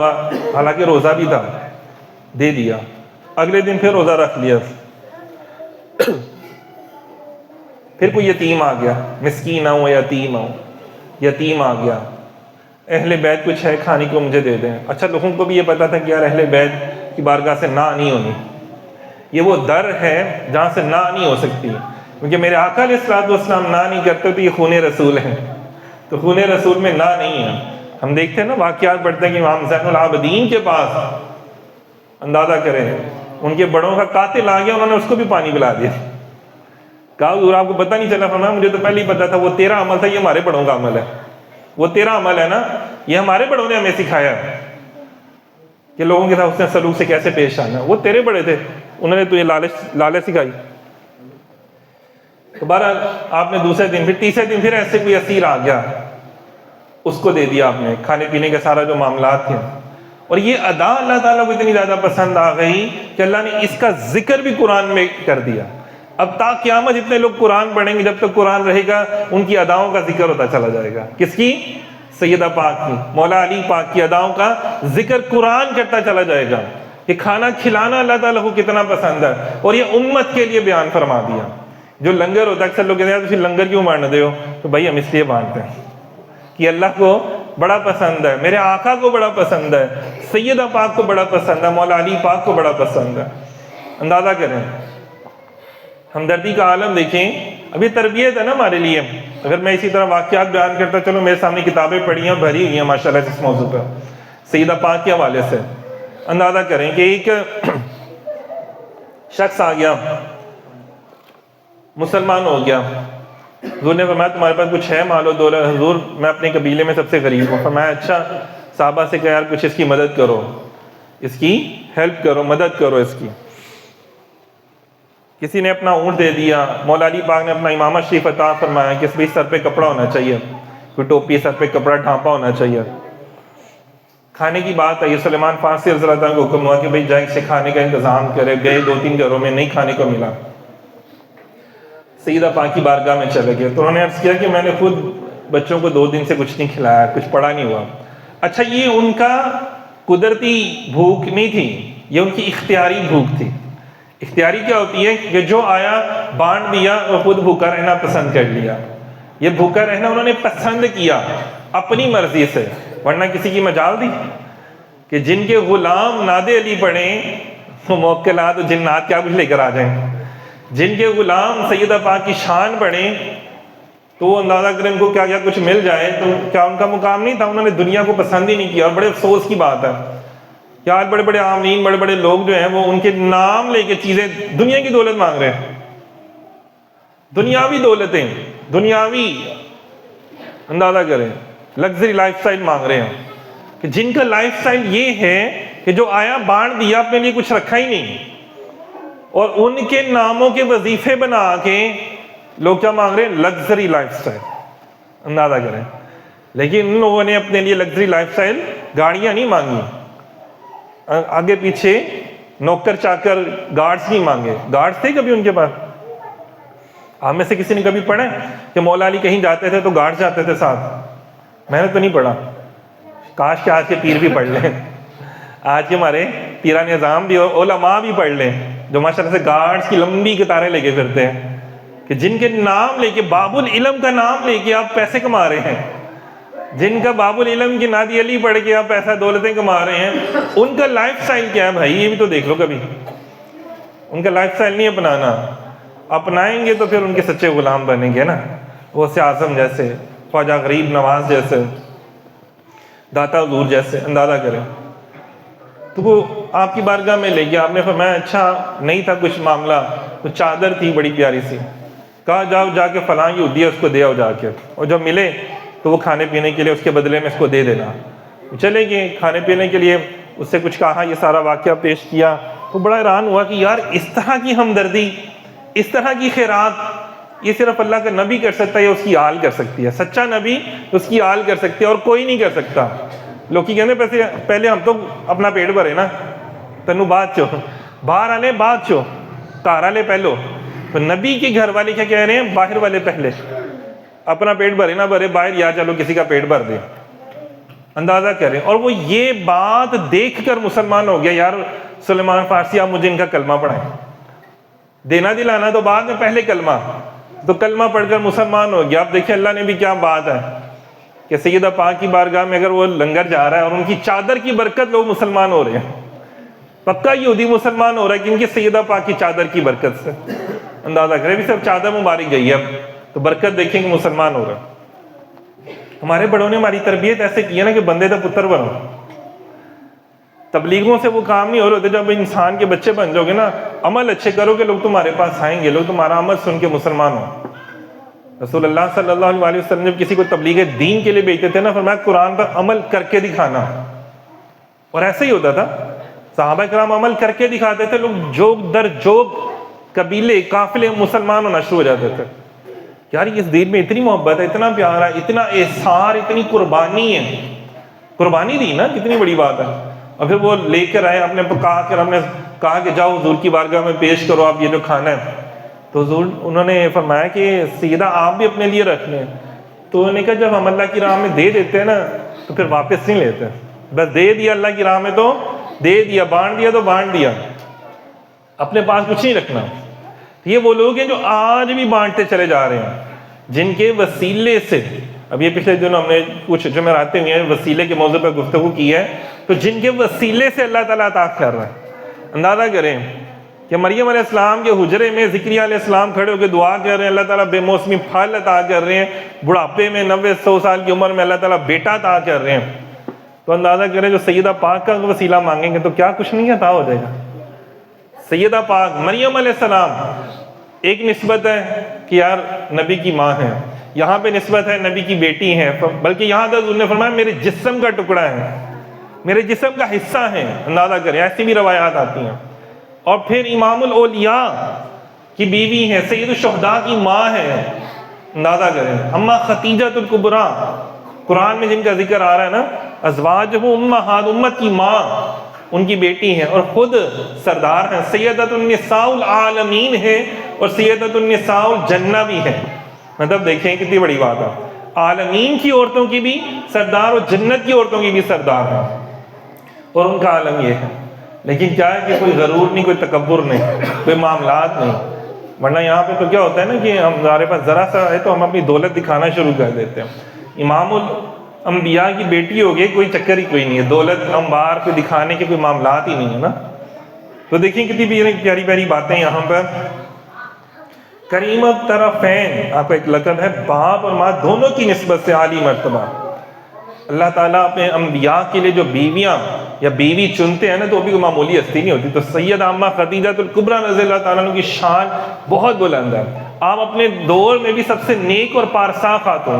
حالانکہ روزہ بھی تھا، دے دیا. اگلے دن پھر روزہ رکھ لیا. پھر کوئی یتیم آ گیا، مسکین آؤں یا یتیم آؤں، یتیم آ گیا، اہل بیت کچھ ہے کھانے کو مجھے دے دیں. اچھا لوگوں کو بھی یہ پتا تھا کہ یار اہل بیت کی بارگاہ سے نہ نہیں ہونی، یہ وہ در ہے جہاں سے نہ نہیں ہو سکتی، کیونکہ میرے آقا علیہ الصلوۃ والسلام نہ نہیں کرتے تو یہ خون رسول ہے، تو خون رسول میں نہ نہیں ہے. ہم دیکھتے ہیں نا واقعات پڑھتے ہیں کہ امام زین العابدین کے پاس، اندازہ کریں ان کے بڑوں کا قاتل آ گیا، انہوں نے اس کو بھی پانی پلا دیا. کہا حضور آپ کو پتہ نہیں چلا؟ فرمایا مجھے تو پہلے ہی پتا تھا، وہ تیرا عمل تھا، یہ ہمارے بڑوں کا عمل ہے. وہ تیرا عمل ہے نا، یہ ہمارے بڑوں نے ہمیں سکھایا کہ لوگوں کے ساتھ حسن سلوک سے کیسے پیش آنا. وہ تیرے بڑے تھے، انہوں نے تجھے لالچ سکھائی. تو بہرحال آپ نے دوسرے دن پھر تیسرے دن پھر ایسے کوئی اسیر آ گیا، اس کو دے دیا آپ نے کھانے پینے کے سارا جو معاملات تھے. اور یہ ادا اللہ تعالیٰ کو اتنی زیادہ پسند آ گئی کہ اللہ نے اس کا ذکر بھی قرآن میں کر دیا. اب تا قیامت جتنے لوگ قرآن پڑھیں گے، جب تک قرآن رہے گا ان کی اداؤں کا ذکر ہوتا چلا جائے گا. کس کی؟ سیدہ پاک کی، مولا علی پاک کی اداؤں کا ذکر قرآن کرتا چلا جائے گا کہ کھانا کھلانا اللہ تعالیٰ کو کتنا پسند ہے. اور یہ امت کے لیے بیان فرما دیا. جو لنگر ہوتا ہے، اکثر لوگ کہتے ہیں تم لنگر کیوں بانٹ دے ہو؟ تو بھائی ہم اس لیے بانٹتے ہیں کہ اللہ کو بڑا پسند ہے، میرے آقا کو بڑا پسند ہے، سیدہ پاک کو بڑا پسند ہے، مولا علی پاک کو بڑا پسند ہے. اندازہ کریں، ہمدردی کا عالم دیکھیں. ابھی تربیت ہے نا ہمارے لیے. اگر میں اسی طرح واقعات بیان کرتا چلو، میرے سامنے کتابیں پڑھی ہیں، بھری ہوئی ہیں ماشاءاللہ اس موضوع پر سیدہ پاک کے حوالے سے. اندازہ کریں کہ ایک شخص آ گیا، مسلمان ہو گیا. حضور نے فرمایا تمہارے پاس کچھ ہے مال و دولت؟ حضور میں اپنے قبیلے میں سب سے غریب ہوں. فرمایا اچھا. صحابہ سے کہا یار کچھ اس کی مدد کرو، اس کی ہیلپ کرو، مدد کرو اس کی. کسی نے اپنا اونٹ دے دیا. مولا علی پاک نے اپنا امامہ شریف عطا فرمایا کہ اس بھی سر پہ کپڑا ہونا چاہیے، کوئی ٹوپی سر پہ کپڑا ڈھانپا ہونا چاہیے. کھانے کی بات آئی، سلیمان فارسی رضی اللہ عنہ کو حکم ہوا کہ بھئی جائیں سے کھانے کا انتظام کرے. گئے 2-3 گھروں میں نہیں کھانے کو ملا. سیدہ پاک کی بارگاہ میں چلے گئے تو انہوں نے عرض کیا کہ میں نے خود بچوں کو 2 دن سے کچھ نہیں کھلایا، کچھ پڑا نہیں ہوا. اچھا یہ ان کا قدرتی بھوک نہیں تھی، یہ ان کی اختیاری بھوک تھی. اختیاری کیا ہوتی ہے کہ جو آیا بانٹ دیا اور خود بھوکا رہنا پسند کر لیا. یہ بھوکا رہنا انہوں نے پسند کیا اپنی مرضی سے، ورنہ کسی کی مجال دی کہ جن کے غلام ناد علی پڑھیں وہ موکلات و جنات کیا کچھ لے کر آ جائیں. جن کے غلام سیدہ پاک کی شان پڑھیں تو وہ اندازہ کریں ان کو کیا کیا کچھ مل جائے. تو کیا ان کا مقام نہیں تھا؟ انہوں نے دنیا کو پسند ہی نہیں کیا. اور بڑے افسوس کی بات ہے کہ آج بڑے بڑے عاملین، بڑے بڑے لوگ جو ہیں وہ ان کے نام لے کے چیزیں، دنیا کی دولت مانگ رہے ہیں، دنیاوی دولتیں، دنیاوی اندازہ کریں لگژری لائف سٹائل مانگ رہے ہیں کہ جن کا لائف سٹائل یہ ہے کہ جو آیا بانٹ دیا، اپنے لیے کچھ رکھا ہی نہیں. اور ان کے ناموں کے وظیفے بنا کے لوگ کیا مانگ رہے ہیں؟ Luxury life style. اندازہ کریں. لیکن ان لوگوں نے اپنے لیے لگژری لائف سٹائل گاڑیاں نہیں مانگی، آگے پیچھے نوکر چاکر گارڈز نہیں مانگے. گارڈز تھے کبھی ان کے پاس؟ آپ میں سے کسی نے کبھی پڑھا کہ مولا علی کہیں جاتے تھے تو گارڈ جاتے تھے ساتھ؟ میں نے تو نہیں پڑھا. کاش کہ آج کے پیر بھی پڑھ لیں، آج کے ہمارے پیران نظام بھی اور علماء بھی پڑھ لیں، جو ماشاءاللہ سے گارڈز کی لمبی قطاریں لے کے پھرتے ہیں، کہ جن کے نام لے کے، باب العلم کا نام لے کے آپ پیسے کما رہے ہیں، جن کا باب العلم کی نادی علی پڑھ کے آپ پیسہ دولتیں کما رہے ہیں. ان کا لائف سٹائل کیا ہے بھائی؟ یہ بھی تو دیکھ لو. کبھی ان کا لائف سٹائل نہیں اپنانا. اپنائیں گے تو پھر ان کے سچے غلام بنیں گے نا. غوث اعظم جیسے، خواجہ غریب نواز جیسے، داتا حضور جیسے. اندازہ کریں. تو وہ آپ کی بارگاہ میں لے گیا. آپ نے فرمایا اچھا نہیں تھا کچھ معاملہ، کچھ چادر تھی بڑی پیاری سی. کہا جاؤ جا کے فلاں یہودی ہے اس کو دے آؤ جا کے، اور جب ملے تو وہ کھانے پینے کے لیے اس کے بدلے میں اس کو دے دینا. چلے گئے کھانے پینے کے لیے، اس سے کچھ کہا، یہ سارا واقعہ پیش کیا. تو بڑا حیران ہوا کہ یار اس طرح کی ہمدردی، اس طرح کی خیرات یہ صرف اللہ کا نبی کر سکتا ہے، یا اس کی آل کر سکتی ہے. سچا نبی اس کی آل کر سکتی ہے اور کوئی نہیں کر سکتا. لوگ کی کہتے پہلے ہم تو اپنا پیٹ بھرے نا، تینوں بعد چو باہر آنے بعد چو گھر والے پہلو. تو نبی کے گھر والے کیا کہہ رہے ہیں؟ باہر والے پہلے. اپنا پیٹ بھرے نہ بھرے، باہر یا چلو کسی کا پیٹ بھر دے. اندازہ کریں. اور وہ یہ بات دیکھ کر مسلمان ہو گیا, یار سلیمان فارسی آپ مجھے ان کا کلمہ پڑھائیں. دینا دلانا تو بعد میں, پہلے کلمہ. تو کلمہ پڑھ کر مسلمان ہو گیا. اب دیکھیں اللہ نے بھی کیا بات ہے کہ سیدہ پاک کی بارگاہ میں اگر وہ لنگر جا رہا ہے اور ان کی چادر کی برکت لوگ مسلمان ہو رہے ہیں. پکا یہودی مسلمان ہو رہا ہے کہ ان کی سیدہ پاک کی چادر کی برکت سے. اندازہ کریں, بھی صرف چادر مبارک گئی ہے اب تو برکت دیکھیں کہ مسلمان ہو رہا ہے. ہمارے بڑوں نے ہماری تربیت ایسے کی ہے نا کہ بندے دا پتر بنو. تبلیغوں سے وہ کام نہیں ہو رہے ہوتے. جب انسان کے بچے بن جاؤ گے نا, عمل اچھے کرو گے, لوگ تمہارے پاس آئیں گے, لوگ تمہارا عمل سن کے مسلمان ہوں. رسول اللہ صلی اللہ علیہ وسلم جب کسی کو تبلیغ دین کے لیے بھیجتے تھے نا, فرمایا قرآن پر عمل کر کے دکھانا. اور ایسے ہی ہوتا تھا, صحابہ کرام عمل کر کے دکھاتے تھے, لوگ جوگ در جوگ قبیلے قافلے مسلمان ہونا شروع ہو جاتے تھے. یار اس دین میں اتنی محبت ہے, اتنا پیار ہے, اتنا احسار, اتنی قربانی ہے. قربانی دی نا, کتنی بڑی بات ہے. اور پھر وہ لے کر آئے, ہم نے کہا کہ جاؤ حضور کی بارگاہ میں پیش کرو آپ یہ جو کھانا ہے. تو حضور انہوں نے فرمایا کہ سیدہ آپ بھی اپنے لیے رکھ لیں. تو انہوں نے کہا جب ہم اللہ کی راہ میں دے دیتے ہیں نا تو پھر واپس نہیں لیتے. بس دے دیا اللہ کی راہ میں تو دے دیا, بانٹ دیا تو بانٹ دیا, اپنے پاس کچھ نہیں رکھنا. یہ وہ لوگ ہیں جو آج بھی بانٹتے چلے جا رہے ہیں, جن کے وسیلے سے, اب یہ پچھلے دنوں ہم نے کچھ جمعراتیں ہوئی ہیں وسیلے کے موضوع پر گفتگو کی ہے, تو جن کے وسیلے سے اللہ تعالیٰ عطا کر رہا ہے. اندازہ کریں کہ مریم علیہ السلام کے حجرے میں زکریا علیہ السلام کھڑے ہو کے دعا کر رہے ہیں, اللہ تعالیٰ بے موسمی پھل عطا کر رہے ہیں, بڑھاپے میں 90-100 سال کی عمر میں اللہ تعالیٰ بیٹا عطا کر رہے ہیں. تو اندازہ کریں جو سیدہ پاک کا وسیلہ مانگیں گے تو کیا کچھ نہیں عطا ہو جائے گا. سیدہ پاک مریم علیہ السلام ایک نسبت ہے کہ یار نبی کی ماں ہے, یہاں پہ نسبت ہے نبی کی بیٹی ہیں, بلکہ یہاں تک انہوں نے فرمایا میرے جسم کا ٹکڑا ہے, میرے جسم کا حصہ ہے. اندازہ کریں, ایسی بھی روایات آتی ہیں. اور پھر امام الاولیاء کی بیوی ہے, سید الشہداء کی ماں ہے. اندازہ کریں, اما خدیجہ الکبریٰ, قرآن میں جن کا ذکر آ رہا ہے نا, ازواجہ امہات, امت کی ماں, ان کی بیٹی ہیں, اور خود سردار ہیں, سیدۃ النساء العالمین ہے, اور سیدۃ النساء الجنہ بھی ہے. مطلب دیکھیں کتنی بڑی بات ہے, عالمین کی عورتوں کی بھی سردار اور جنت کی عورتوں کی بھی سردار ہے, اور ان کا عالم یہ ہے. لیکن کیا ہے کہ کوئی غرور نہیں, کوئی تکبر نہیں, کوئی معاملات نہیں. ورنہ یہاں پہ تو کیا ہوتا ہے نا کہ ہمارے پاس ذرا سا ہے تو ہم اپنی دولت دکھانا شروع کر دیتے ہیں. امام الانبیاء کی بیٹی ہو گئی, کوئی چکر ہی کوئی نہیں ہے, دولت انبار کو دکھانے کے کوئی معاملات ہی نہیں ہے نا. تو دیکھیں کتنی پیاری پیاری باتیں یہاں پر. کریم الطرفین, آپ کا ایک لقب ہے, باپ اور ماں دونوں کی نسبت سے عالی مرتبہ. اللہ تعالیٰ اپنے انبیاء کے لیے جو بیویاں یا بیوی چنتے ہیں نا, تو وہ بھی کوئی معمولی ہستی نہیں ہوتی. تو سید عامہ خدیجہ الکبریٰ رضی اللہ تعالیٰ عنہ کی شان بہت بلند ہے. آپ اپنے دور میں بھی سب سے نیک اور پارسا خاتون